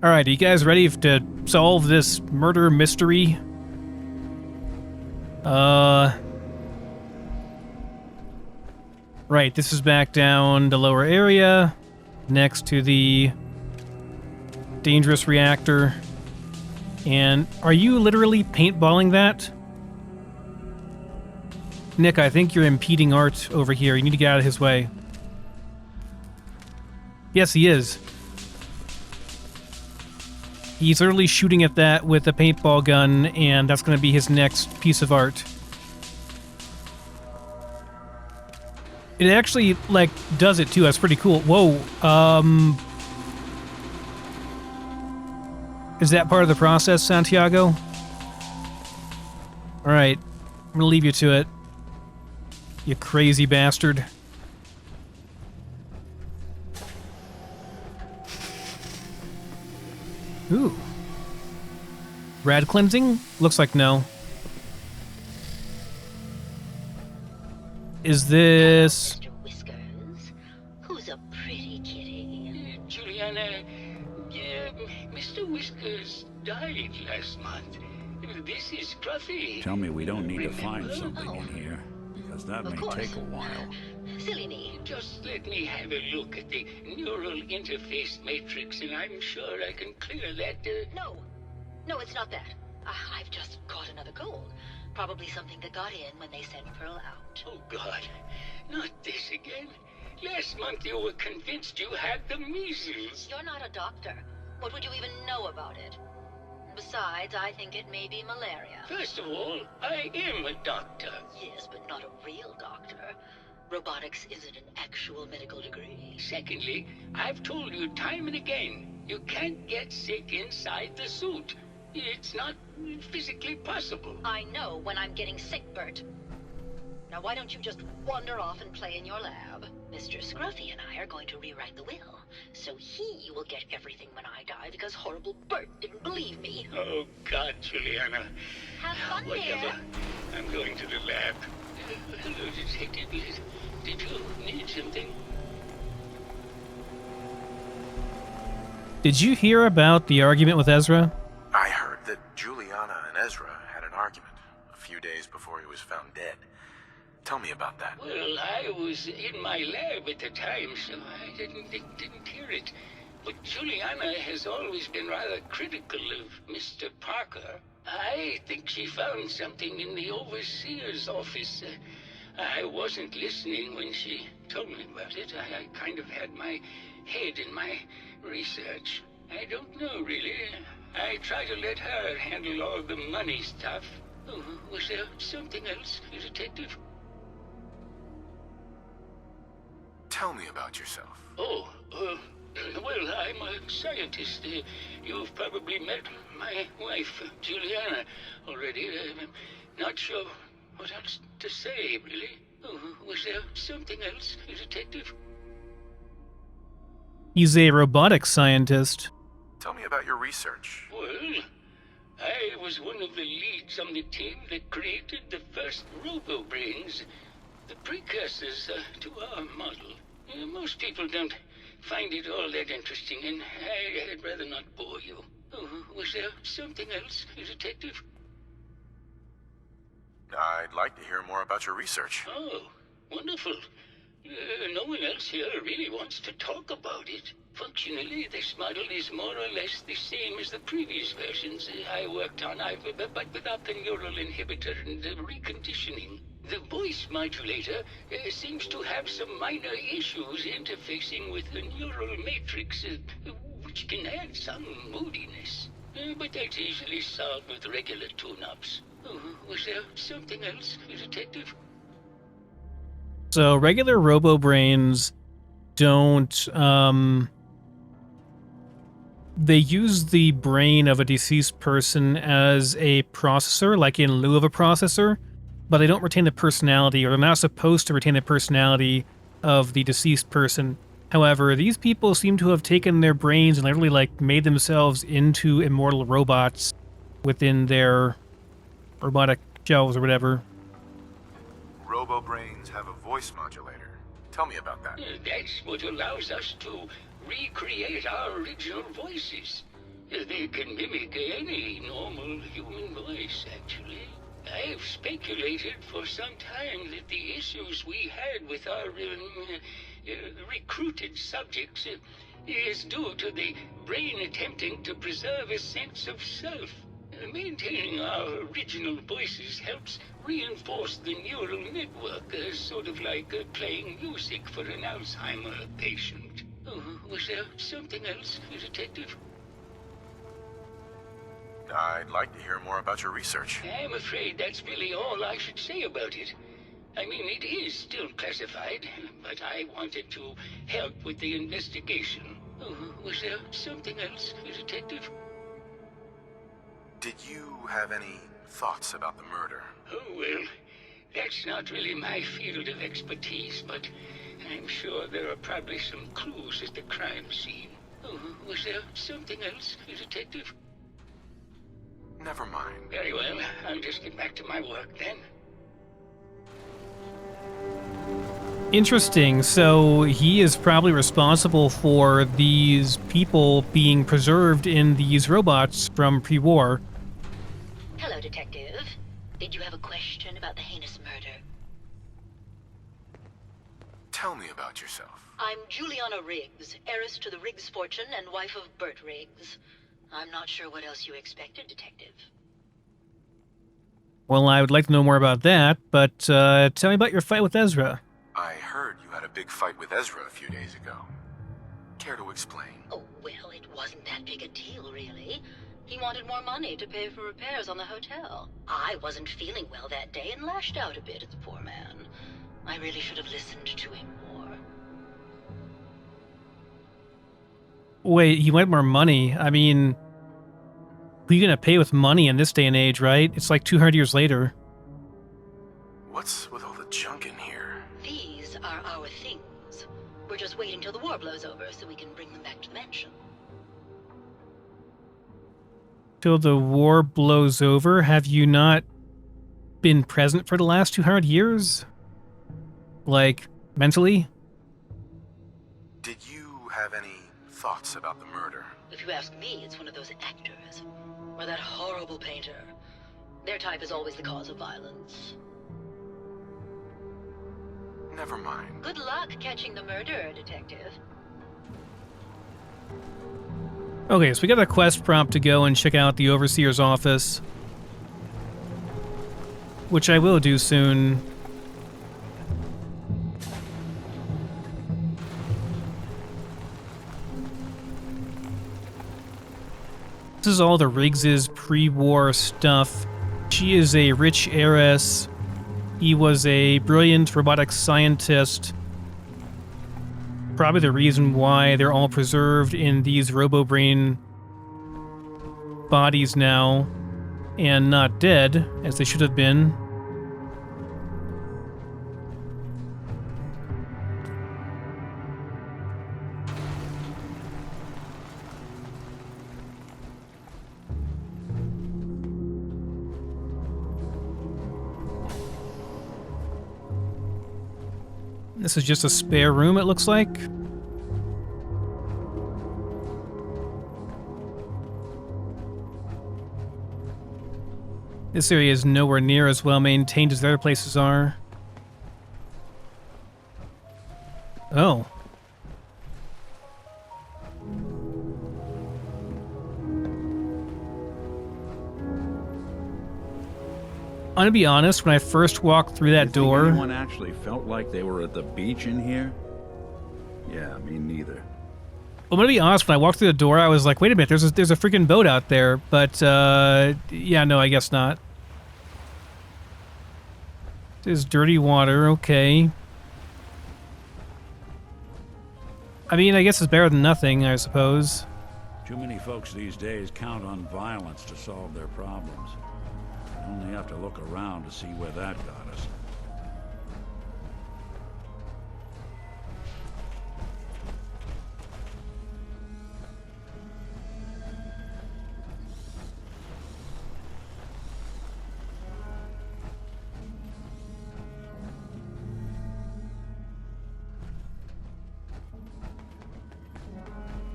Alright, are you guys ready to solve this murder mystery? Right, this is back down the lower area, next to the dangerous reactor. And are you literally paintballing that? Nick, I think you're impeding Art over here. You need to get out of his way. Yes, he is. He's literally shooting at that with a paintball gun, and that's going to be his next piece of art. It actually, like, does it, too. That's pretty cool. Whoa, is that part of the process, Santiago? Alright, I'm gonna leave you to it. You crazy bastard. Ooh. Rad cleansing? Looks like no. Is this... Mr. Whiskers, who's a pretty kitty? Juliana, Mr. Whiskers died last month. This is Scruffy. Tell me we don't need to find Remember? something in here, because that Of may course. take a while. Silly me. Just let me have a look at the neural interface matrix, and I'm sure I can clear that. No, it's not that. I've just caught another goal. Probably something that got in when they sent Pearl out. Oh, God. Not this again. Last month you were convinced you had the measles. You're not a doctor. What would you even know about it? Besides, I think it may be malaria. First of all, I am a doctor. Yes, but not a real doctor. Robotics isn't an actual medical degree. Secondly, I've told you time and again, you can't get sick inside the suit. It's not physically possible. I know when I'm getting sick, Bert. Now why don't you just wander off and play in your lab? Mr. Scruffy and I are going to rewrite the will, so he will get everything when I die because horrible Bert didn't believe me. Oh, God, Juliana. Have fun, Whatever. dear. I'm going to the lab. Hello, Detective. Did you need something? Did you hear about the argument with Ezra? I heard that Juliana and Ezra had an argument a few days before he was found dead. Tell me about that. Well, I was in my lab at the time, so I didn't hear it. But Juliana has always been rather critical of Mr. Parker. I think she found something in the overseer's office. I wasn't listening when she told me about it. I kind of had my head in my research. I don't know, really. I try to let her handle all the money stuff. Oh, was there something else, Detective? Tell me about yourself. Oh, well, I'm a scientist. You've probably met my wife, Juliana, already. I'm not sure what else to say, really. Oh, was there something else, Detective? He's a robotics scientist. Tell me about your research. Well, I was one of the leads on the team that created the first robo-brains, the precursors to our model. Most people don't find it all that interesting, and I'd rather not bore you. Oh, was there something else, Detective? I'd like to hear more about your research. Oh, wonderful. No one else here really wants to talk about it. Functionally, this model is more or less the same as the previous versions I worked on, but without the neural inhibitor and the reconditioning. The voice modulator seems to have some minor issues interfacing with the neural matrix, which can add some moodiness. But that's easily solved with regular tune-ups. Oh, was there something else, Detective? So regular robo-brains don't, they use the brain of a deceased person as a processor, like in lieu of a processor, but they don't retain the personality, or they're not supposed to retain the personality of the deceased person. However, these people seem to have taken their brains and literally, like, made themselves into immortal robots within their robotic shells or whatever. Robo-brains have a voice modulator. Tell me about that. That's what allows us to recreate our original voices. They can mimic any normal human voice, actually. I've speculated for some time that the issues we had with our recruited subjects is due to the brain attempting to preserve a sense of self. Maintaining our original voices helps reinforce the neural network, sort of like playing music for an Alzheimer patient. Oh, was there something else, Detective? I'd like to hear more about your research. I'm afraid that's really all I should say about it. I mean, it is still classified, but I wanted to help with the investigation. Oh, was there something else, Detective? Did you have any thoughts about the murder? Oh, well, that's not really my field of expertise, but I'm sure there are probably some clues at the crime scene. Oh, was there something else, Detective? Never mind. Very well, I'll just get back to my work then. Interesting. So he is probably responsible for these people being preserved in these robots from pre-war. Hello, Detective. Did you have a question about the heinous murder? Tell me about yourself. I'm Juliana Riggs, heiress to the Riggs fortune and wife of Bert Riggs. I'm not sure what else you expected, Detective. Well, I would like to know more about that, but tell me about your fight with Ezra. I heard you had a big fight with Ezra a few days ago. Care to explain? Oh, well, it wasn't that big a deal, really. He wanted more money to pay for repairs on the hotel. I wasn't feeling well that day and lashed out a bit at the poor man. I really should have listened to him more. Wait, he wanted more money? I mean, who are you going to pay with money in this day and age, right? It's like 200 years later. What's with all the junk in here? These are our things. We're just waiting till the war blows over so we can bring them back to the mansion. Till the war blows over? Have you not been present for the last 200 years? Like, mentally? Did you have any thoughts about the murder? If you ask me, it's one of those actors. Or that horrible painter. Their type is always the cause of violence. Never mind. Good luck catching the murderer, Detective. Okay, so we got a quest prompt to go and check out the Overseer's office. Which I will do soon. This is all the Riggs' pre-war stuff. She is a rich heiress. He was a brilliant robotics scientist. Probably the reason why they're all preserved in these RoboBrain bodies now and not dead, as they should have been. This is just a spare room, it looks like. This area is nowhere near as well maintained as the other places are. Oh. I'm gonna be honest, when I first walked through that door... Anyone actually felt like they were at the beach in here? Yeah, me neither. I'm gonna be honest, when I walked through the door, I was like, wait a minute, there's a freaking boat out there. But, yeah, no, I guess not. There's dirty water, okay. I mean, I guess it's better than nothing, I suppose. Too many folks these days count on violence to solve their problems. Only have to look around to see where that got us.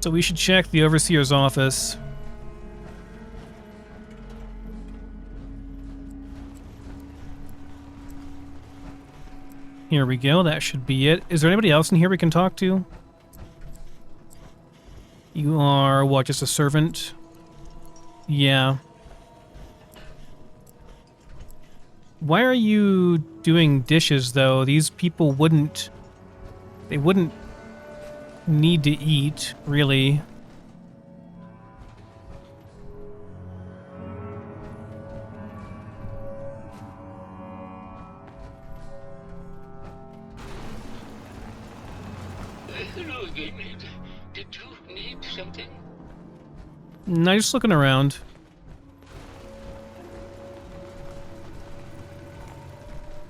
So we should check the Overseer's office. Here we go. That should be it. Is there anybody else in here we can talk to? You are, what, just a servant? Yeah. Why are you doing dishes, though? These people wouldn't... They wouldn't need to eat, really. Hello again. Did you need something? No, just looking around.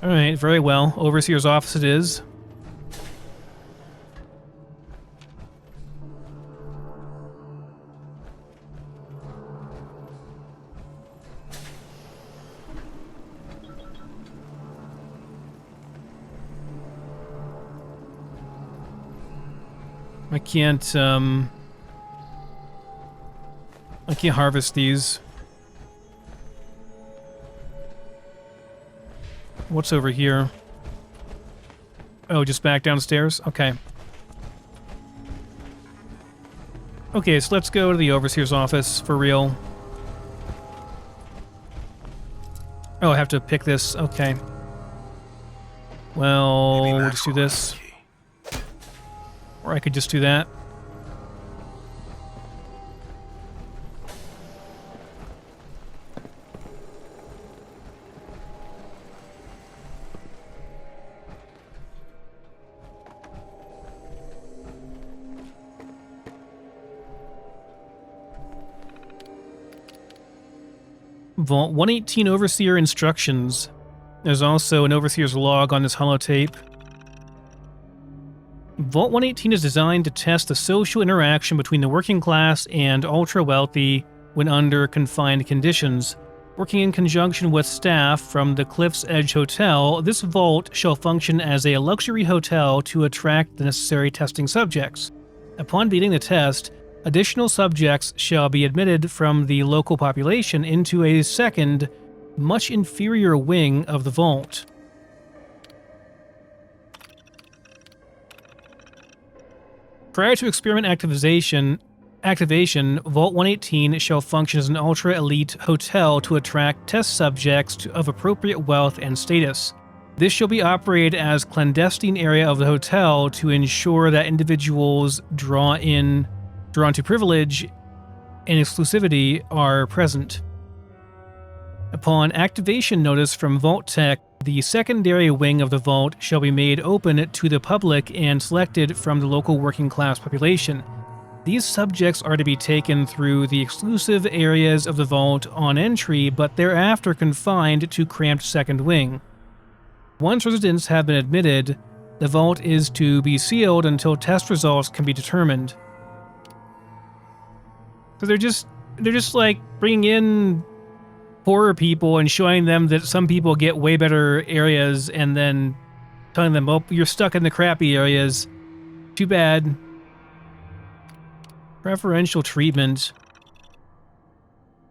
Alright, very well. Overseer's office it is. I can't harvest these. What's over here? Oh, just back downstairs? Okay. Okay, so let's go to the Overseer's office, for real. Oh, I have to pick this. Okay. Well, we'll just do this. Or I could just do that. Vault 118 Overseer Instructions. There's also an Overseer's log on this holotape. Vault 118 is designed to test the social interaction between the working class and ultra-wealthy when under confined conditions. Working in conjunction with staff from the Cliff's Edge Hotel, this vault shall function as a luxury hotel to attract the necessary testing subjects. Upon beating the test, additional subjects shall be admitted from the local population into a second, much inferior wing of the vault. Prior to experiment activation, Vault 118 shall function as an ultra-elite hotel to attract test subjects of appropriate wealth and status. This shall be operated as clandestine area of the hotel to ensure that individuals drawn to privilege and exclusivity are present. Upon activation notice from Vault Tech, the secondary wing of the vault shall be made open to the public and selected from the local working class population. These subjects are to be taken through the exclusive areas of the vault on entry, but thereafter confined to cramped second wing. Once residents have been admitted, the vault is to be sealed until test results can be determined. So they're just like bringing in poorer people and showing them that some people get way better areas and then telling them, oh, you're stuck in the crappy areas. Too bad. Preferential treatment.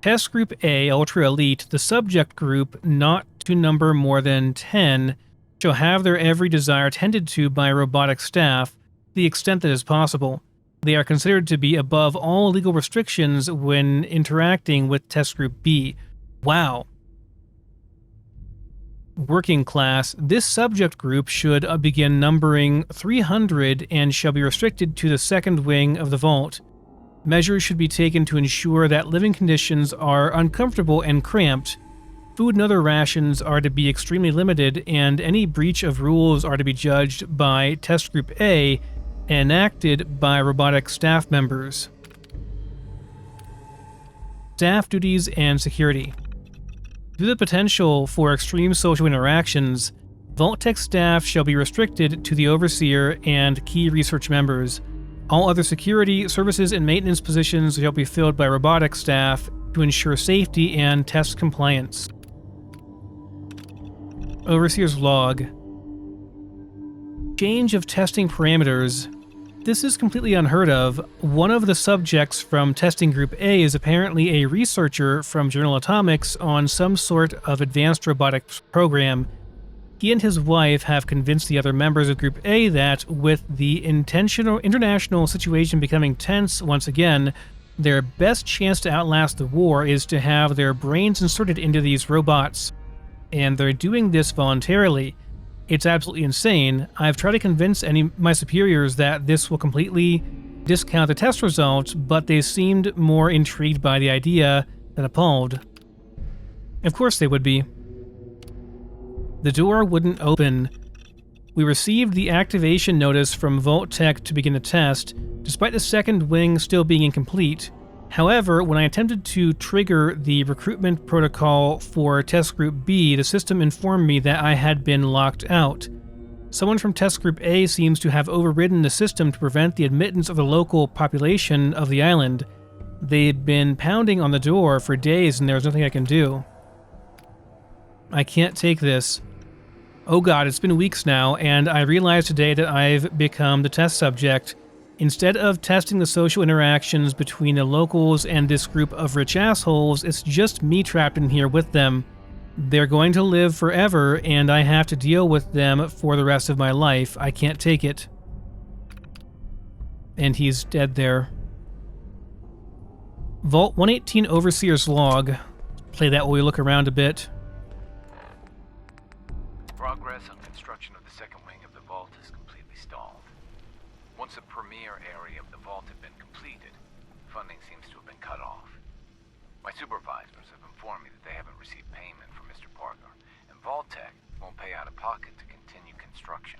Test Group A, Ultra Elite, the subject group not to number more than 10, shall have their every desire tended to by robotic staff, to the extent that is possible. They are considered to be above all legal restrictions when interacting with Test Group B. Wow. Working class. This subject group should begin numbering 300 and shall be restricted to the second wing of the vault. Measures should be taken to ensure that living conditions are uncomfortable and cramped. Food and other rations are to be extremely limited, and any breach of rules are to be judged by Test Group A and enacted by robotic staff members. Staff duties and security. Due to the potential for extreme social interactions, Vault Tech staff shall be restricted to the Overseer and key research members. All other security, services, and maintenance positions shall be filled by robotic staff to ensure safety and test compliance. Overseer's log. Change of testing parameters. This is completely unheard of. One of the subjects from Testing Group A is apparently a researcher from General Atomics on some sort of advanced robotics program. He and his wife have convinced the other members of Group A that, with the international situation becoming tense once again, their best chance to outlast the war is to have their brains inserted into these robots. And they're doing this voluntarily. It's absolutely insane. I've tried to convince my superiors that this will completely discount the test results, but they seemed more intrigued by the idea than appalled. Of course they would be. The door wouldn't open. We received the activation notice from Vault Tech to begin the test, despite the second wing still being incomplete. However, when I attempted to trigger the recruitment protocol for Test Group B, the system informed me that I had been locked out. Someone from Test Group A seems to have overridden the system to prevent the admittance of the local population of the island. They've been pounding on the door for days and there's nothing I can do. I can't take this. Oh god, it's been weeks now, and I realized today that I've become the test subject. Instead of testing the social interactions between the locals and this group of rich assholes, it's just me trapped in here with them. They're going to live forever, and I have to deal with them for the rest of my life. I can't take it. And he's dead there. Vault 118 Overseer's Log. Play that while we look around a bit. Progress on construction of the second wing of the vault is completely stalled. Once the premier area of the vault had been completed, funding seems to have been cut off. My supervisors have informed me that they haven't received payment from Mr. Parker, and Vault Tech won't pay out of pocket to continue construction.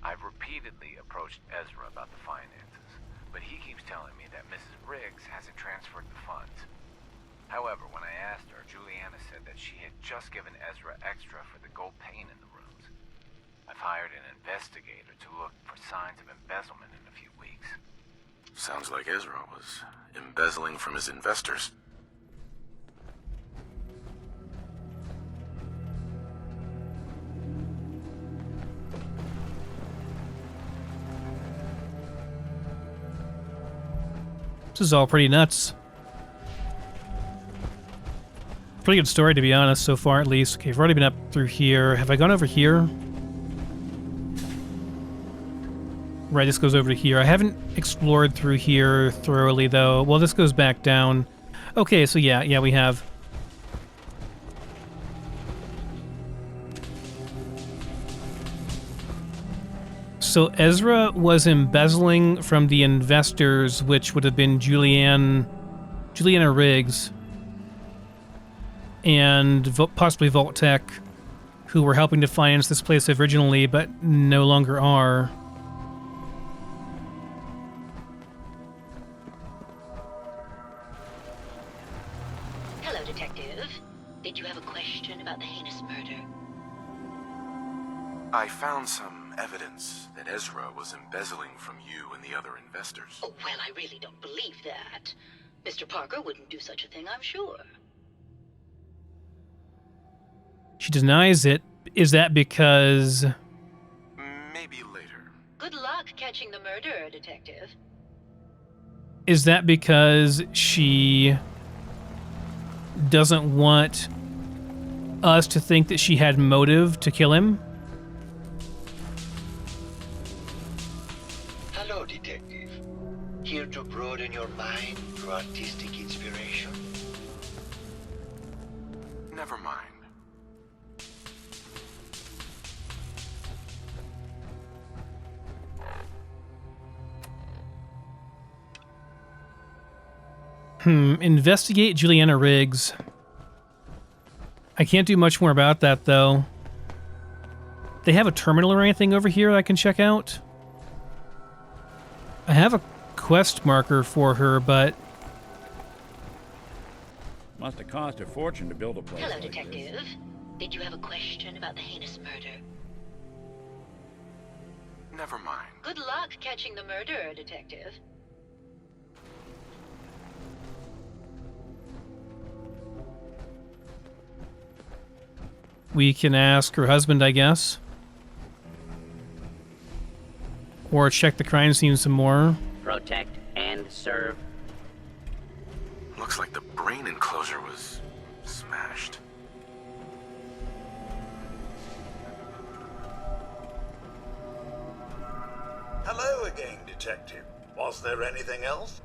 I've repeatedly approached Ezra about the finances, but he keeps telling me that Mrs. Riggs hasn't transferred the funds. However, when I asked her, Juliana said that she had just given Ezra extra for the gold paint in the rooms. I've hired an investigator to look for signs of embezzlement in a few weeks. Sounds like Ezra was embezzling from his investors. This is all pretty nuts. Pretty good story, to be honest, so far at least. Okay, I've already been up through here. Have I gone over here? Right, this goes over to here. I haven't explored through here thoroughly, though. Well, this goes back down. Okay, so yeah, we have. So Ezra was embezzling from the investors, which would have been Juliana Riggs, and possibly Vault Tech, who were helping to finance this place originally, but no longer are. Hello, Detective. Did you have a question about the heinous murder? I found some evidence that Ezra was embezzling from you and the other investors. Oh, well, I really don't believe that. Mr. Parker wouldn't do such a thing, I'm sure. She denies it. Is that because... Maybe later. Good luck catching the murderer, Detective. Is that because she doesn't want us to think that she had motive to kill him? Hello, Detective. Here to broaden your mind through artistic inspiration. Never mind. Investigate Juliana Riggs. I can't do much more about that, though. They have a terminal or anything over here I can check out? I have a quest marker for her, but... Must have cost a fortune to build a place Hello, like Detective. this. Did you have a question about the heinous murder? Never mind. Good luck catching the murderer, Detective. We can ask her husband, I guess. Or check the crime scene some more. Protect and serve. Looks like the brain enclosure was smashed. Detective. Was there anything else?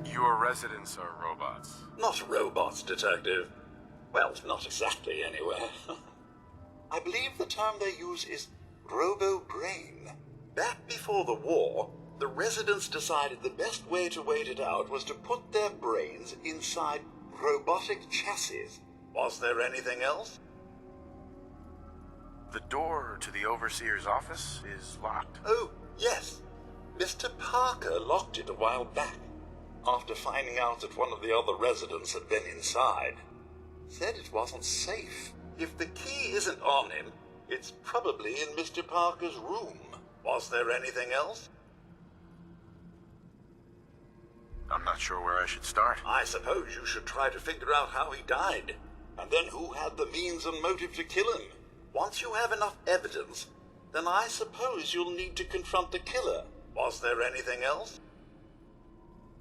Your residents are robots. Not robots, Detective. Well, not exactly, anyway. I believe the term they use is robo-brain. Back before the war, the residents decided the best way to wait it out was to put their brains inside robotic chassis. Was there anything else? The door to the overseer's office is locked. Oh, yes. Mr. Parker locked it a while back, after finding out that one of the other residents had been inside. Said it wasn't safe. If the key isn't on him, it's probably in Mr. Parker's room. Was there anything else? I'm not sure where I should start. I suppose you should try to figure out how he died, and then who had the means and motive to kill him. Once you have enough evidence, then I suppose you'll need to confront the killer. Was there anything else?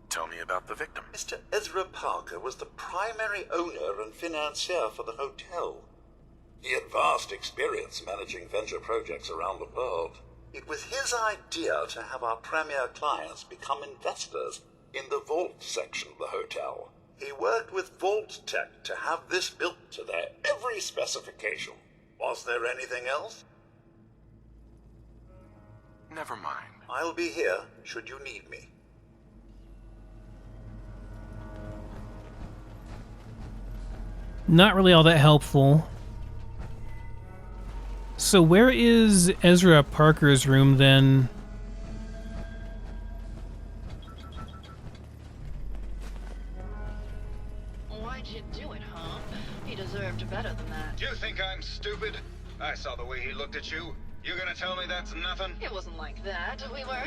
Tell me about the victim. Mr. Ezra Parker was the primary owner and financier for the hotel. He had vast experience managing venture projects around the world. It was his idea to have our premier clients become investors in the vault section of the hotel. He worked with Vault Tech to have this built to their every specification. Was there anything else? Never mind. I'll be here should you need me. Not really all that helpful. So where is Ezra Parker's room then? Why'd you do it, huh? He deserved better than that. Do you think I'm stupid? I saw the way he looked at you. You gonna tell me that's nothing? It wasn't like that. We were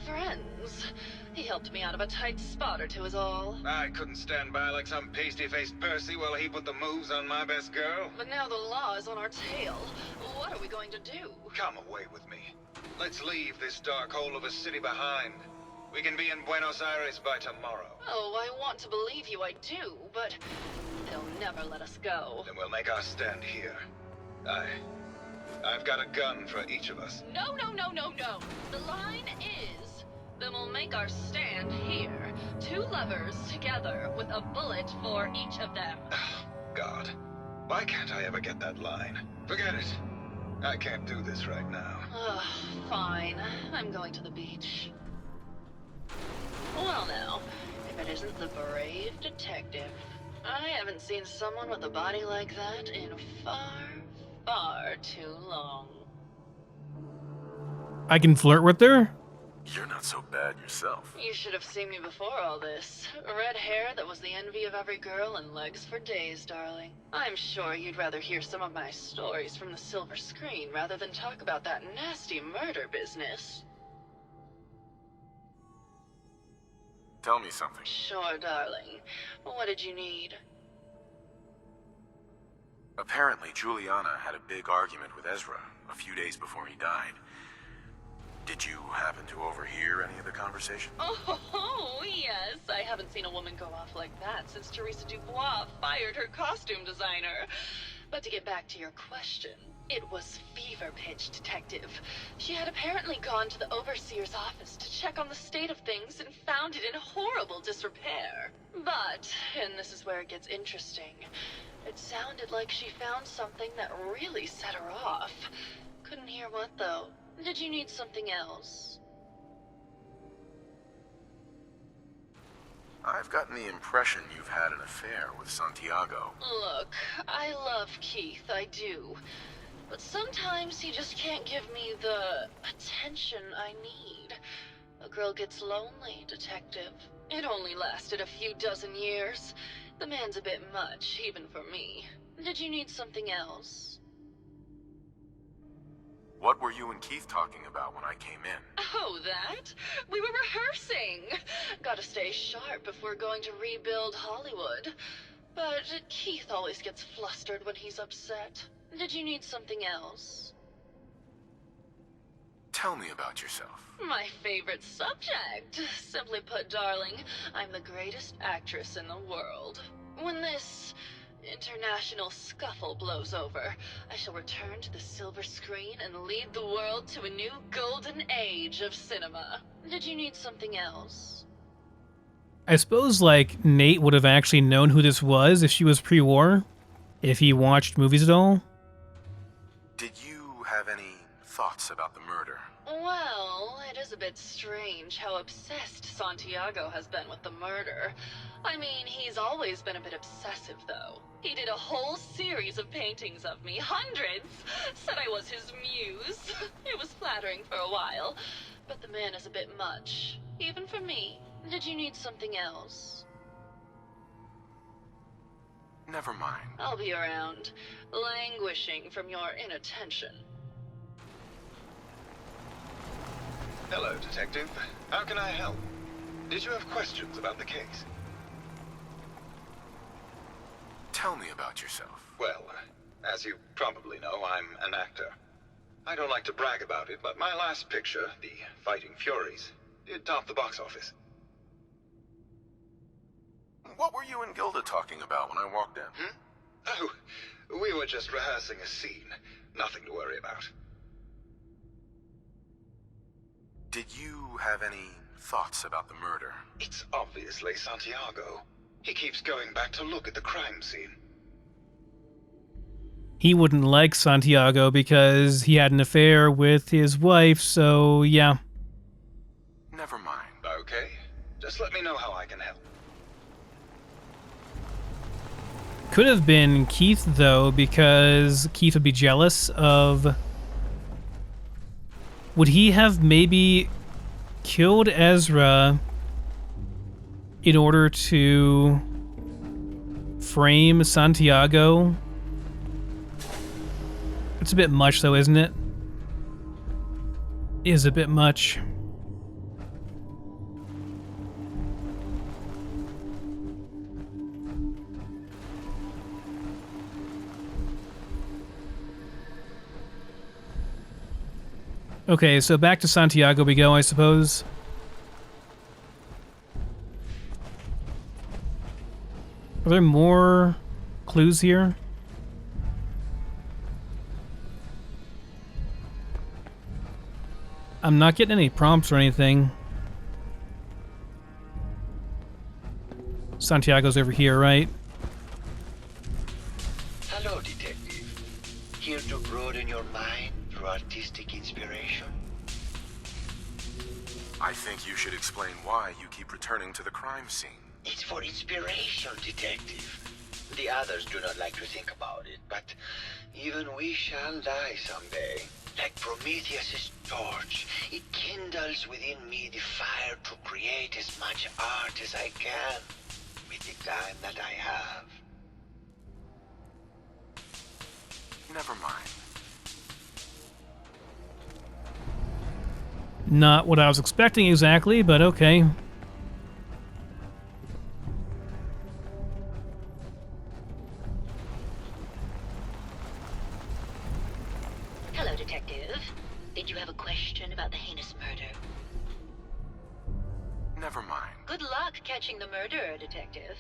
friends. He helped me out of a tight spot or two is all. I couldn't stand by like some pasty-faced Percy while he put the moves on my best girl. But now the law is on our tail. What are we going to do? Come away with me. Let's leave this dark hole of a city behind. We can be in Buenos Aires by tomorrow. Oh, I want to believe you, I do, but they'll never let us go. Then we'll make our stand here. I've got a gun for each of us. No, no, no, no, no. The line is, then we'll make our stand here. Two lovers together with a bullet for each of them. God, why can't I ever get that line? Forget it. I can't do this right now. Ugh, fine. I'm going to the beach. Well now, if it isn't the brave detective. I haven't seen someone with a body like that in far too long. I can flirt with her? You're not so bad yourself. You should have seen me before all this. Red hair that was the envy of every girl and legs for days, darling. I'm sure you'd rather hear some of my stories from the silver screen rather than talk about that nasty murder business. Tell me something. Sure, darling. What did you need? Apparently, Juliana had a big argument with Ezra a few days before he died. Did you happen to overhear any of the conversation? Oh, yes. I haven't seen a woman go off like that since Teresa Dubois fired her costume designer. But to get back to your question, it was fever pitch, Detective. She had apparently gone to the Overseer's office to check on the state of things and found it in horrible disrepair. But, and this is where it gets interesting, it sounded like she found something that really set her off. Couldn't hear what, though. Did you need something else? I've gotten the impression you've had an affair with Santiago. Look, I love Keith, I do. But sometimes he just can't give me the attention I need. A girl gets lonely, Detective. It only lasted a few dozen years. The man's a bit much, even for me. Did you need something else? What were you and Keith talking about when I came in? Oh, that? We were rehearsing. Gotta stay sharp if we're going to rebuild Hollywood. But Keith always gets flustered when he's upset. Did you need something else? Tell me about yourself. My favorite subject. Simply put, darling, I'm the greatest actress in the world. When this international scuffle blows over, I shall return to the silver screen and lead the world to a new golden age of cinema. Did you need something else? I suppose, like, Nate would have actually known who this was if she was pre-war, if he watched movies at all. Did you have any thoughts about the murder? Well, it is a bit strange how obsessed Santiago has been with the murder. I mean, he's always been a bit obsessive, though. He did a whole series of paintings of me, hundreds, said I was his muse. It was flattering for a while, but the man is a bit much, even for me. Did you need something else? Never mind. I'll be around, languishing from your inattention. Hello, Detective. How can I help? Did you have questions about the case? Tell me about yourself. Well, as you probably know, I'm an actor. I don't like to brag about it, but my last picture, The Fighting Furies, did top the box office. What were you and Gilda talking about when I walked in? Oh, we were just rehearsing a scene. Nothing to worry about. Did you have any thoughts about the murder? It's obviously Santiago. He keeps going back to look at the crime scene. He wouldn't like Santiago because he had an affair with his wife, so yeah. Never mind. Okay. Just let me know how I can help. Could have been Keith, though, because Keith would be jealous of... Would he have maybe killed Ezra in order to frame Santiago? It's a bit much, though, isn't it? Is a bit much. Okay, so back to Santiago we go, I suppose. Are there more clues here? I'm not getting any prompts or anything. Santiago's over here, right? Hello, Detective. Here to broaden your mind through artistic inspiration. I think you should explain why you keep returning to the crime scene. It's for inspiration, Detective. The others do not like to think about it, but even we shall die someday. Like Prometheus' torch, it kindles within me the fire to create as much art as I can with the time that I have. Never mind. Not what I was expecting exactly, but okay. Hello, Detective. Did you have a question about the heinous murder? Never mind. Good luck catching the murderer, Detective.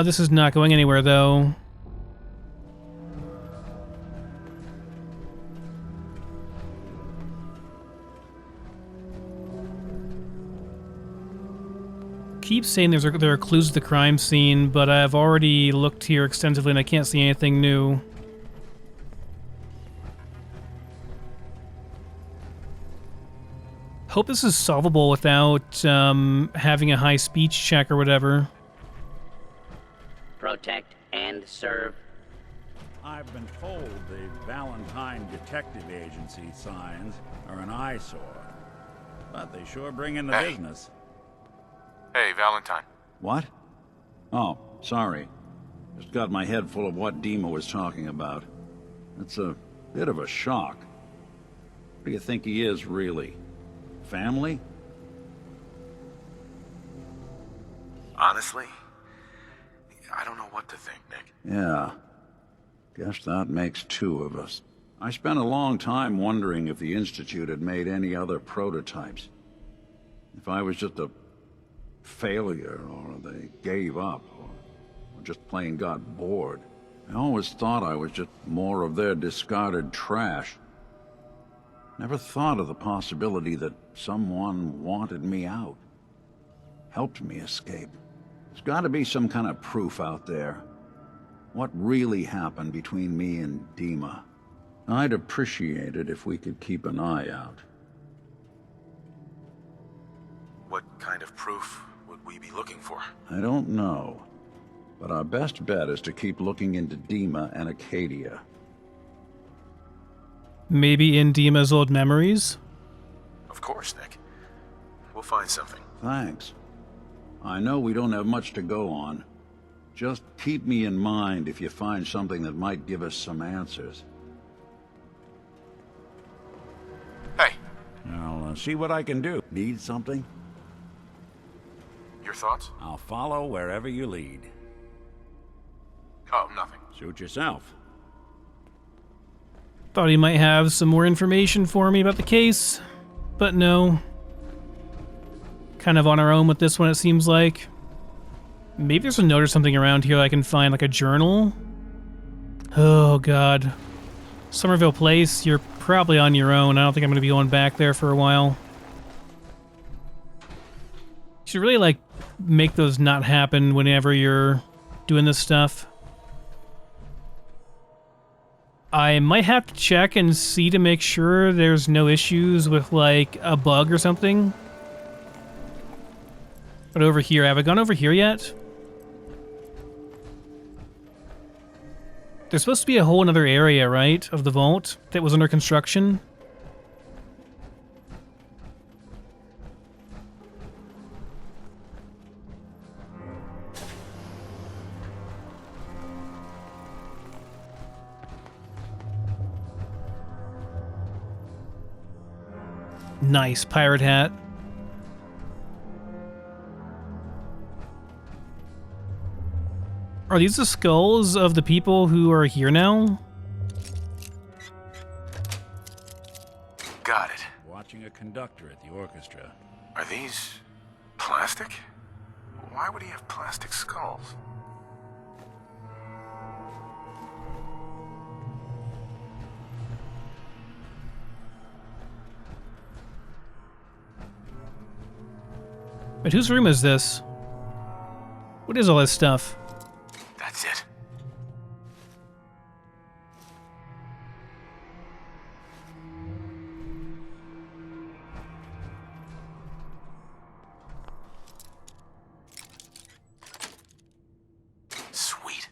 This is not going anywhere, though. Keep saying there are clues to the crime scene, but I've already looked here extensively and I can't see anything new. Hope this is solvable without having a high speech check or whatever. Protect and serve. I've been told the Valentine Detective Agency signs are an eyesore, but they sure bring in the business. Hey, Valentine. What? Oh, sorry. Just got my head full of what Dima was talking about. It's a bit of a shock. What do you think he is, really? Family? Honestly, I don't know what to think, Nick. Yeah. Guess that makes two of us. I spent a long time wondering if the Institute had made any other prototypes. If I was just a failure, or they gave up, or just plain got bored. I always thought I was just more of their discarded trash. Never thought of the possibility that someone wanted me out. Helped me escape. There's gotta be some kind of proof out there. What really happened between me and Dima? I'd appreciate it if we could keep an eye out. What kind of proof would we be looking for? I don't know, but our best bet is to keep looking into Dima and Acadia. Maybe in Dima's old memories? Of course, Nick. We'll find something. Thanks. I know we don't have much to go on. Just keep me in mind if you find something that might give us some answers. Hey, I'll see what I can do. Need something? your thoughts? I'll follow wherever you lead. Oh, nothing. Suit yourself. Thought he might have some more information for me about the case, but no. Kind of on our own with this one, it seems like. Maybe there's a note or something around here I can find, like a journal? Oh, God. Somerville Place, you're probably on your own. I don't think I'm going to be going back there for a while. You should really, like, make those not happen whenever you're doing this stuff. I might have to check and see to make sure there's no issues with, like, a bug or something. But over here, have I gone over here yet? There's supposed to be a whole another area, right, of the vault that was under construction? Nice pirate hat. Are these the skulls of the people who are here now? Got it. Watching a conductor at the orchestra. Are these plastic? Why would he have plastic skulls? But whose room is this? What is all this stuff? That's it. Sweet.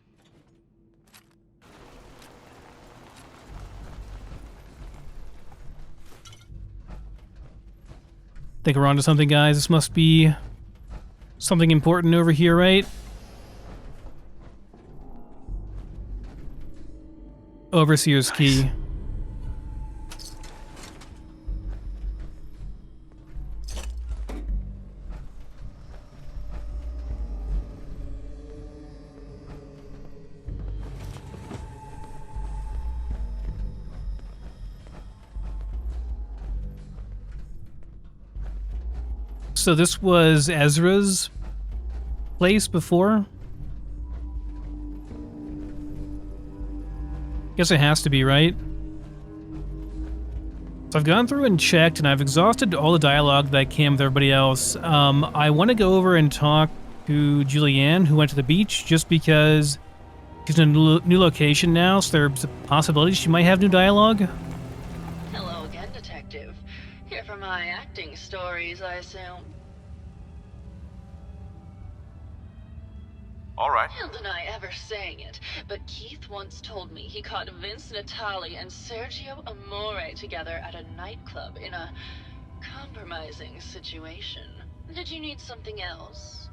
Think we're onto something, guys. This must be something important over here, right? Overseer's key. So this was Ezra's place before? Guess it has to be, right? So I've gone through and checked, and I've exhausted all the dialogue that I can with everybody else. I want to go over and talk to Julianne, who went to the beach, just because she's in a new location now, so there's a possibility she might have new dialogue. Hello again, Detective. Here for my acting stories, I assume. All right. I'll deny ever saying it, but Keith once told me he caught Vince Natali and Sergio Amore together at a nightclub in a compromising situation. Did you need something else?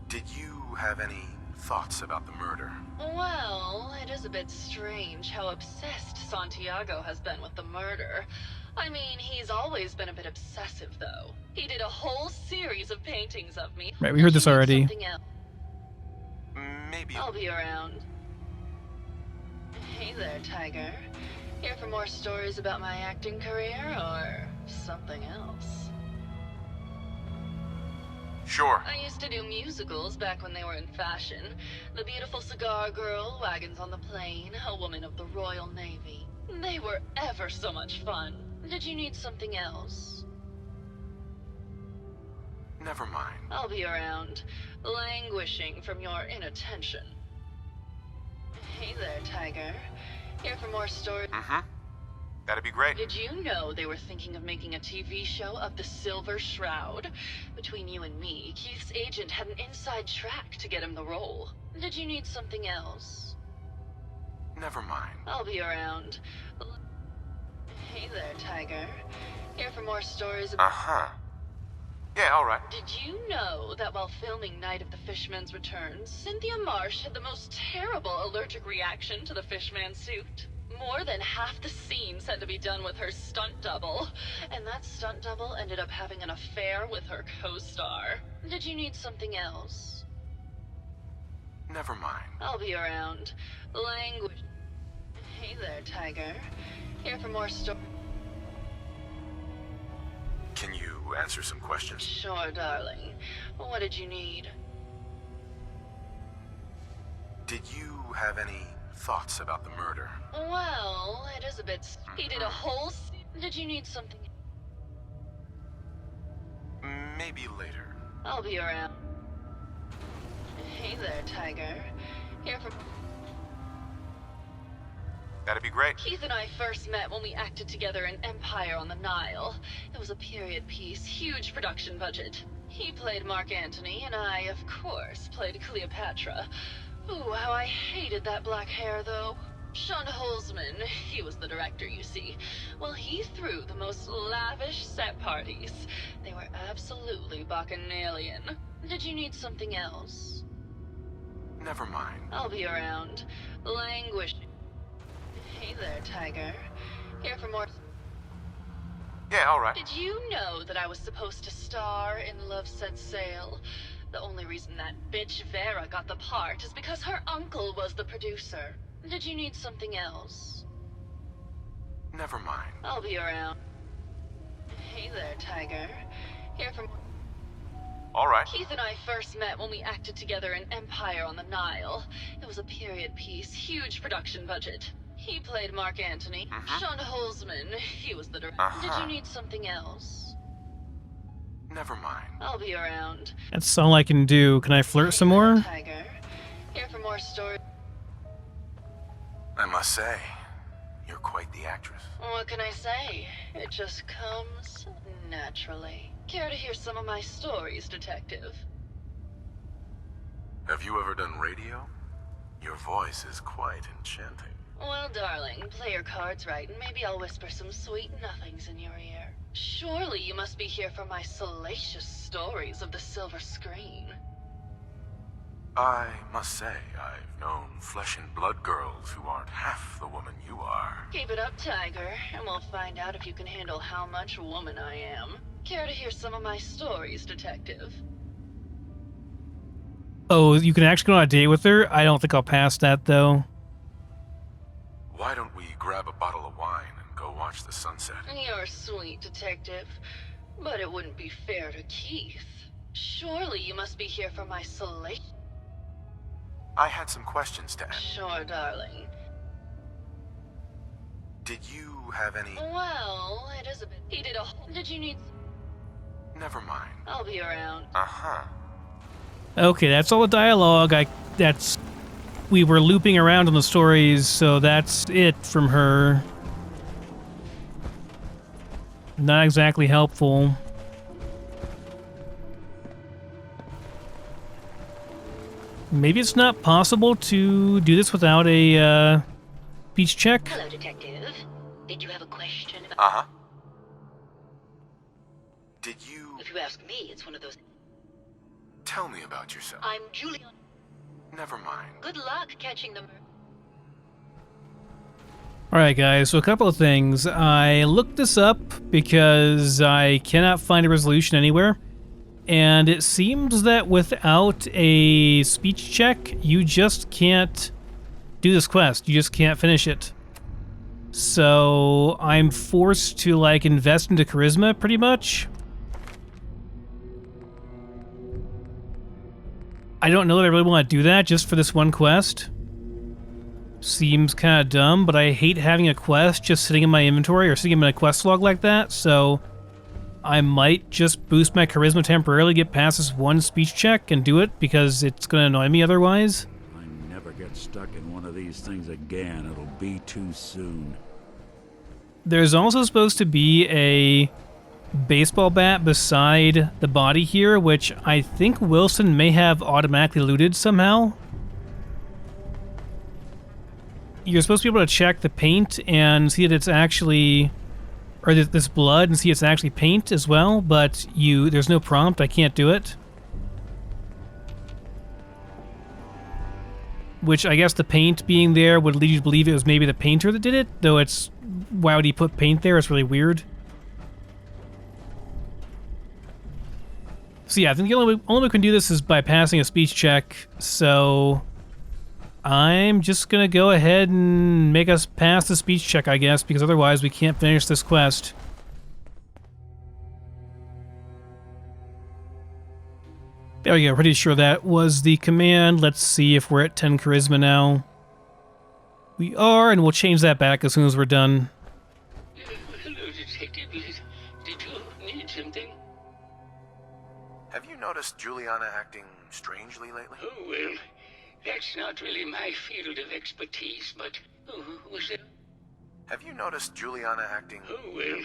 Did you have any thoughts about the murder? Well, it is a bit strange how obsessed Santiago has been with the murder. I mean, he's always been a bit obsessive, though. He did a whole series of paintings of me. Right, we heard this already. Something else. Maybe. I'll be around. Hey there, Tiger. Here for more stories about my acting career, or something else? Sure. I used to do musicals back when they were in fashion. The Beautiful Cigar Girl, Wagons on the Plain, A Woman of the Royal Navy. They were ever so much fun. Did you need something else? Never mind. I'll be around, languishing from your inattention. Hey there, Tiger. Here for more stories. Mm-hmm. That'd be great. Did you know they were thinking of making a TV show of the Silver Shroud? Between you and me, Keith's agent had an inside track to get him the role. Did you need something else? Never mind. I'll be around. Hey there, Tiger. Here for more stories about... Uh-huh. Yeah, all right. Did you know that while filming Night of the Fishman's Return, Cynthia Marsh had the most terrible allergic reaction to the fishman suit? More than half the scenes had to be done with her stunt double, and that stunt double ended up having an affair with her co-star. Did you need something else? Never mind. I'll be around. Language. Hey there, Tiger. Here for more stories. Can you answer some questions? Sure, darling. What did you need? Did you have any thoughts about the murder? Well, it is a bit... He did a whole... Did you need something? Maybe later. I'll be around. Hey there, Tiger. Here for... That'd be great. Keith and I first met when we acted together in Empire on the Nile. It was a period piece, huge production budget. He played Mark Antony, and I, of course, played Cleopatra. Ooh, how I hated that black hair, though. Sean Holzman, he was the director, you see. Well, he threw the most lavish set parties. They were absolutely bacchanalian. Did you need something else? Never mind. I'll be around. Languish. Hey there, Tiger. Here for more... Yeah, all right. Did you know that I was supposed to star in Love Set Sail? The only reason that bitch Vera got the part is because her uncle was the producer. Did you need something else? Never mind. I'll be around. Hey there, Tiger. Here for... All right. Keith and I first met when we acted together in Empire on the Nile. It was a period piece, huge production budget. He played Mark Antony. Sean Holzman, he was the director. Did you need something else? Never mind. I'll be around. That's all I can do. Can I flirt some more? Tiger. Here for more stories. I must say, you're quite the actress. What can I say? It just comes naturally. Care to hear some of my stories, Detective? Have you ever done radio? Your voice is quite enchanting. Well, darling, play your cards right, and maybe I'll whisper some sweet nothings in your ear. Surely you must be here for my salacious stories of the silver screen. I must say, I've known flesh and blood girls who aren't half the woman you are. Keep it up, Tiger, and we'll find out if you can handle how much woman I am. Care to hear some of my stories, Detective? Oh, you can actually go on a date with her? I don't think I'll pass that, though. Why don't we grab a bottle of wine and go watch the sunset? You're sweet, Detective, but it wouldn't be fair to Keith. Surely you must be here for my salacious... I had some questions to ask. Sure, darling. Did you have any... Well, it is a bit... He did a whole... Did you need... Never mind. I'll be around. Uh-huh. Okay, that's all the dialogue. We were looping around on the stories, so that's it from her. Not exactly helpful. Maybe it's not possible to do this without a speech check? Hello, Detective. Did you have a question about... Uh-huh. Did you... If you ask me, it's one of those... Tell me about yourself. I'm Julian. Never mind. Good luck catching them. Alright guys, so a couple of things. I looked this up because I cannot find a resolution anywhere. And it seems that without a speech check, you just can't do this quest. You just can't finish it. So I'm forced to like invest into charisma pretty much. I don't know that I really want to do that just for this one quest. Seems kind of dumb, but I hate having a quest just sitting in my inventory or sitting in my quest log like that, so I might just boost my charisma temporarily, get past this one speech check, and do it because it's going to annoy me otherwise. If I never get stuck in one of these things again, it'll be too soon. There's also supposed to be a baseball bat beside the body here, which I think Wilson may have automatically looted somehow. You're supposed to be able to check the paint and see that it's actually, or this blood, and see it's actually paint as well, but there's no prompt. I can't do it. Which I guess the paint being there would lead you to believe it was maybe the painter that did it, though it's, why would he put paint there? It's really weird. So yeah, I think the only way we can do this is by passing a speech check, so I'm just gonna go ahead and make us pass the speech check, I guess, because otherwise we can't finish this quest. There we go, pretty sure that was the command. Let's see if we're at 10 charisma now. We are, and we'll change that back as soon as we're done. Hello, Detective. Did you need something? Have you noticed Juliana acting strangely lately? Oh, well, that's not really my field of expertise, but... Oh, was it? Have you noticed Juliana acting... Oh, well,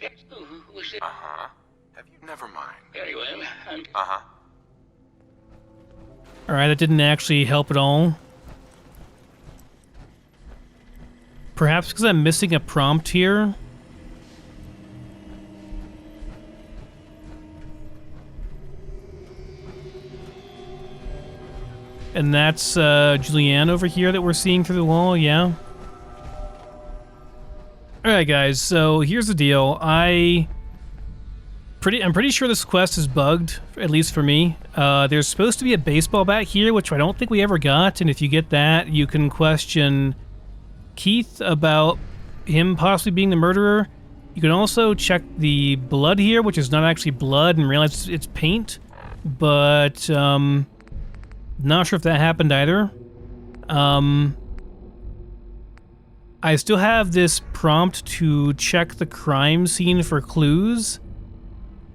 that's... Oh, was it? Uh-huh. Have you... Never mind. Very well, I'm... Uh-huh. Alright, that didn't actually help at all. Perhaps because I'm missing a prompt here. And that's Julianne over here that we're seeing through the wall, yeah. Alright guys, so here's the deal. I'm pretty sure this quest is bugged, at least for me. There's supposed to be a baseball bat here, which I don't think we ever got, and if you get that, you can question Keith about him possibly being the murderer. You can also check the blood here, which is not actually blood, and realize it's paint, but not sure if that happened either. I still have this prompt to check the crime scene for clues,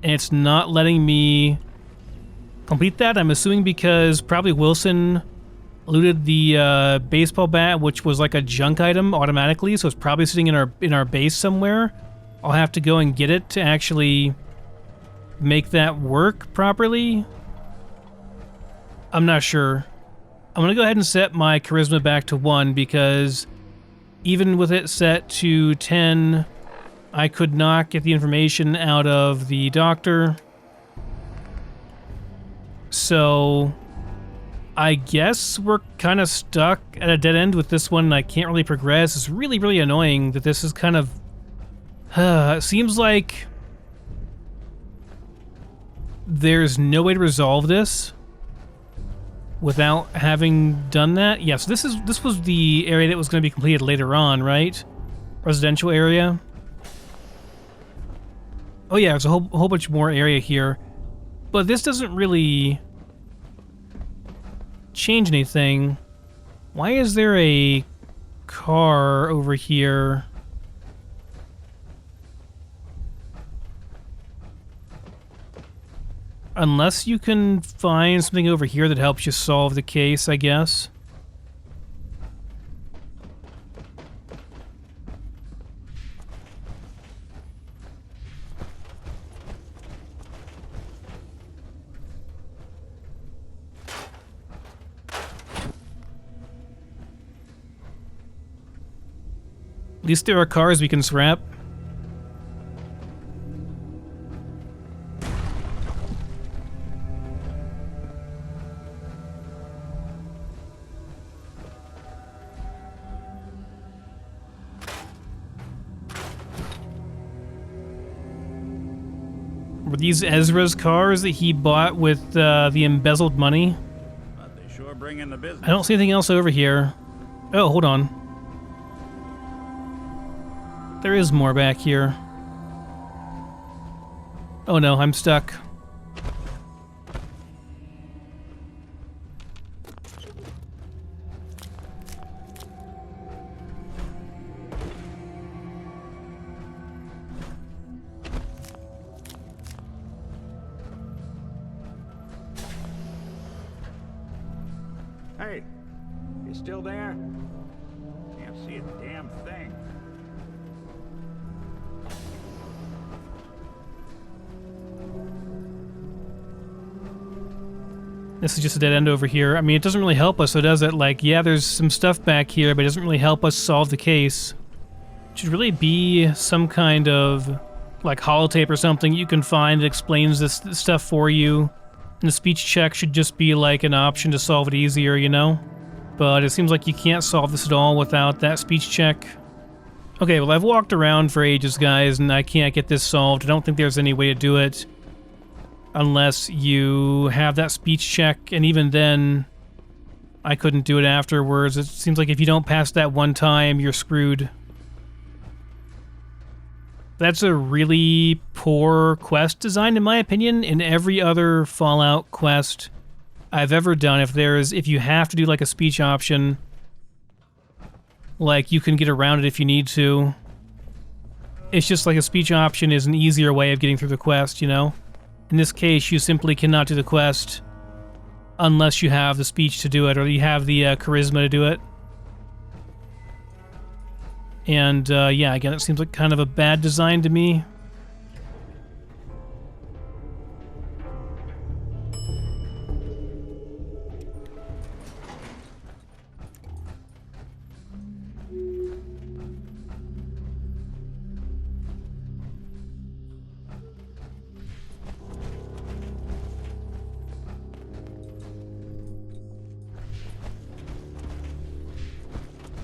and it's not letting me complete that. I'm assuming because probably Wilson looted the baseball bat, which was like a junk item automatically, so it's probably sitting in our base somewhere. I'll have to go and get it to actually make that work properly. I'm not sure. I'm gonna go ahead and set my charisma back to 1 because even with it set to 10, I could not get the information out of the doctor. So I guess we're kind of stuck at a dead end with this one and I can't really progress. It's really, really annoying that this is kind of... it seems like there's no way to resolve this without having done that. Yeah, so this was the area that was going to be completed later on, right? Residential area. Oh yeah, there's a whole bunch more area here. But this doesn't really change anything. Why is there a car over here? Unless you can find something over here that helps you solve the case, I guess. At least there are cars we can scrap. Were these Ezra's cars that he bought with the embezzled money? But they sure bring in the business. I don't see anything else over here. Oh, hold on. There is more back here. Oh no, I'm stuck. You still there? Can't see a damn thing. This is just a dead end over here. I mean, it doesn't really help us, so does it? Like, yeah, there's some stuff back here, but it doesn't really help us solve the case. It should really be some kind of, like, holotape or something you can find that explains this stuff for you. And the speech check should just be, like, an option to solve it easier, you know? But it seems like you can't solve this at all without that speech check. Okay, well, I've walked around for ages, guys, and I can't get this solved. I don't think there's any way to do it. Unless you have that speech check, and even then, I couldn't do it afterwards. It seems like if you don't pass that one time, you're screwed. That's a really poor quest design, in my opinion. In every other Fallout quest I've ever done, if you have to do like a speech option, like you can get around it if you need to. It's just like a speech option is an easier way of getting through the quest, you know? In this case, you simply cannot do the quest unless you have the speech to do it, or you have the charisma to do it. And, yeah, again, it seems like kind of a bad design to me.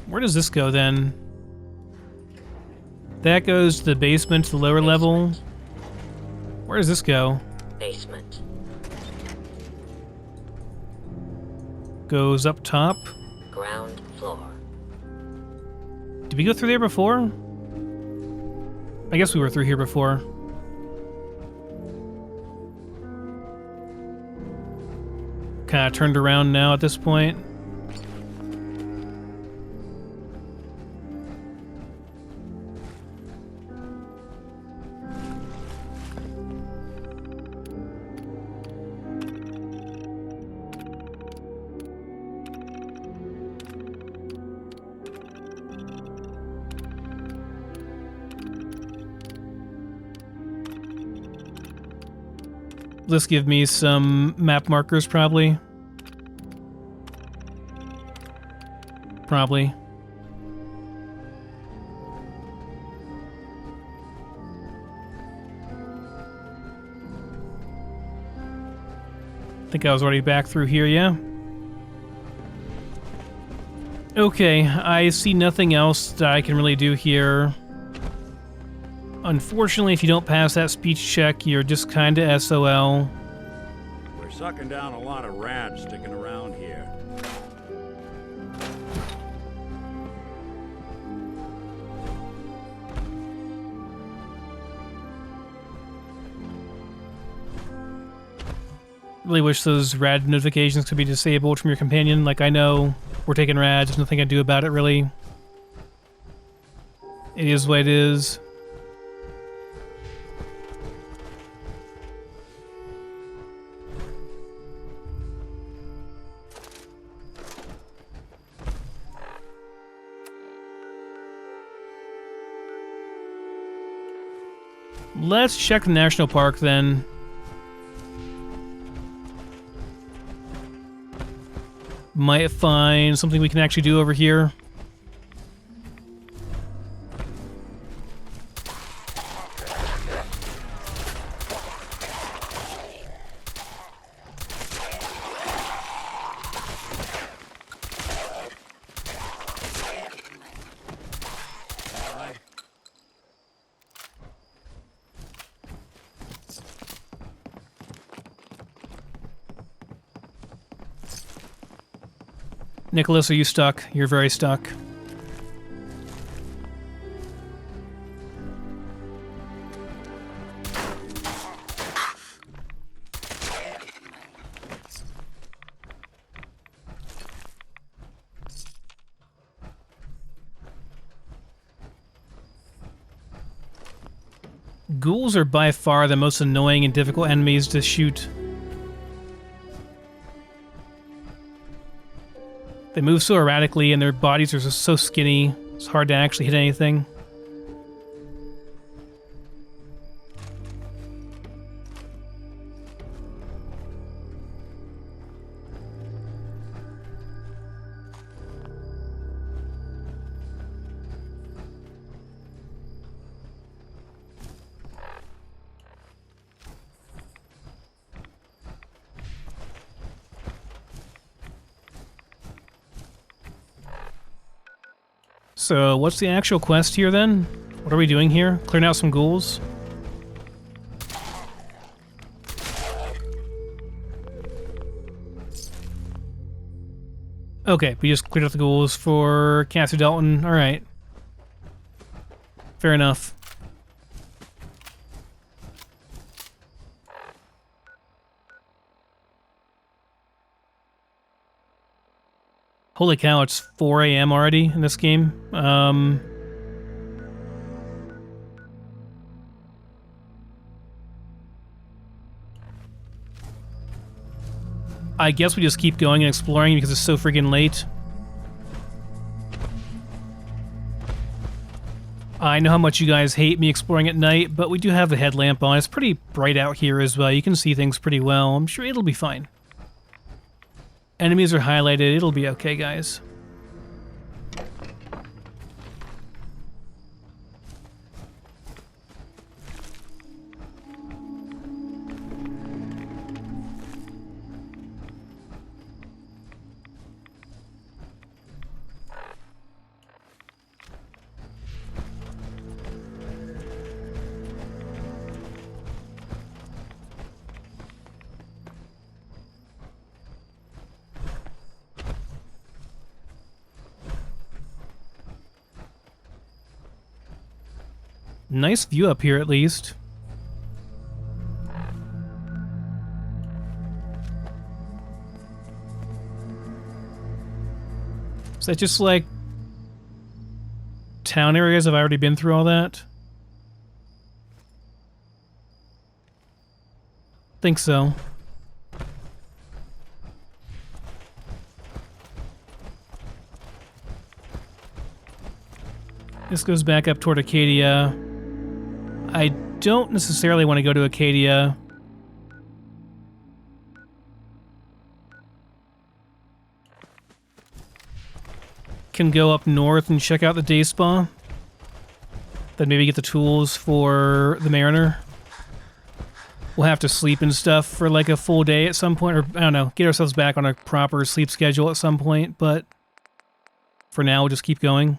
Where does this go, then? That goes to the basement, to the lower level. Where does this go? Basement. Goes up top. Ground floor. Did we go through there before? I guess we were through here before. Kind of turned around now at this point. This give me some map markers, probably. Probably. I think I was already back through here, yeah? Okay, I see nothing else that I can really do here. Unfortunately, if you don't pass that speech check, you're just kinda SOL. We're sucking down a lot of rats sticking around here. Really wish those rad notifications could be disabled from your companion. Like, I know we're taking rads, there's nothing I can do about it, really. It is what it is. Let's check the national park then. Might find something we can actually do over here. Nicholas, are you stuck? You're very stuck. Ghouls are by far the most annoying and difficult enemies to shoot. They move so erratically and their bodies are just so skinny. It's hard to actually hit anything. So, what's the actual quest here then? What are we doing here? Clearing out some ghouls? Okay, we just cleared out the ghouls for Cassie Dalton. Alright. Fair enough. Holy cow, it's 4 a.m. already in this game. I guess we just keep going and exploring because it's so freaking late. I know how much you guys hate me exploring at night, but we do have the headlamp on. It's pretty bright out here as well. You can see things pretty well. I'm sure it'll be fine. Enemies are highlighted. It'll be okay, guys. Nice view up here, at least. Is that just like town areas? Have I already been through all that? Think so. This goes back up toward Acadia. I don't necessarily want to go to Acadia. Can go up north and check out the day spa. Then maybe get the tools for the Mariner. We'll have to sleep and stuff for like a full day at some point, or I don't know, get ourselves back on a proper sleep schedule at some point, but for now we'll just keep going.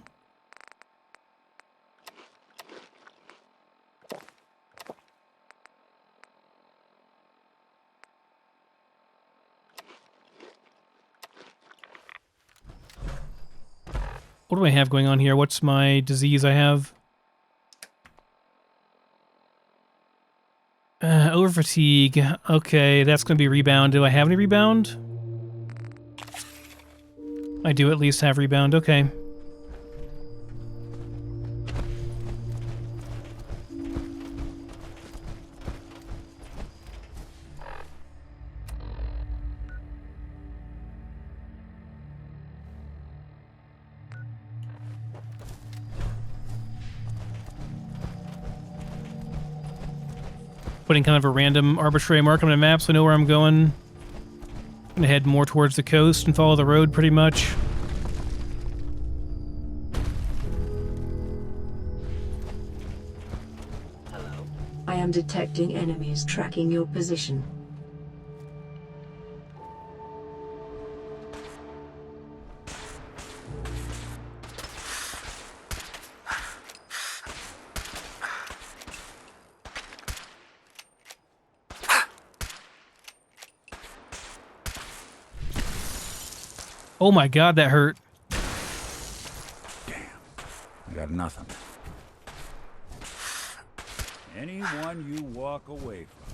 What do I have going on here? What's my disease I have? Over fatigue. Okay, that's going to be rebound. Do I have any rebound? I do at least have rebound. Okay. Putting kind of a random arbitrary mark on my map so I know where I'm going. I'm gonna head more towards the coast and follow the road pretty much. Hello. I am detecting enemies tracking your position. Oh my god, that hurt. Damn. I got nothing. Anyone you walk away from.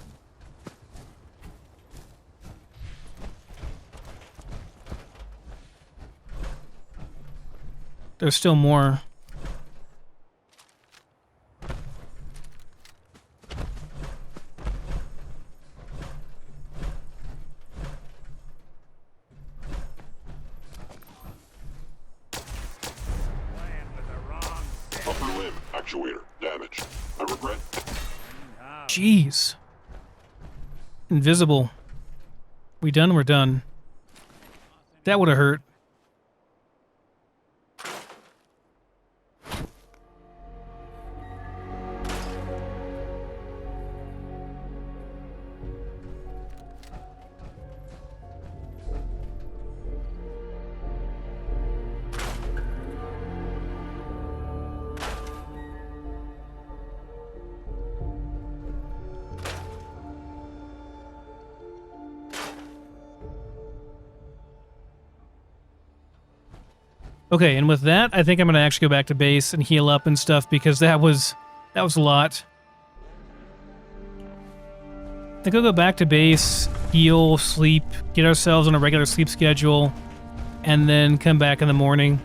There's still more. Actuator damaged. I regret. Jeez. Invisible. We done? We're done. That would have hurt. Okay, and with that, I think I'm gonna actually go back to base and heal up and stuff because that was a lot. I think I'll go back to base, heal, sleep, get ourselves on a regular sleep schedule, and then come back in the morning.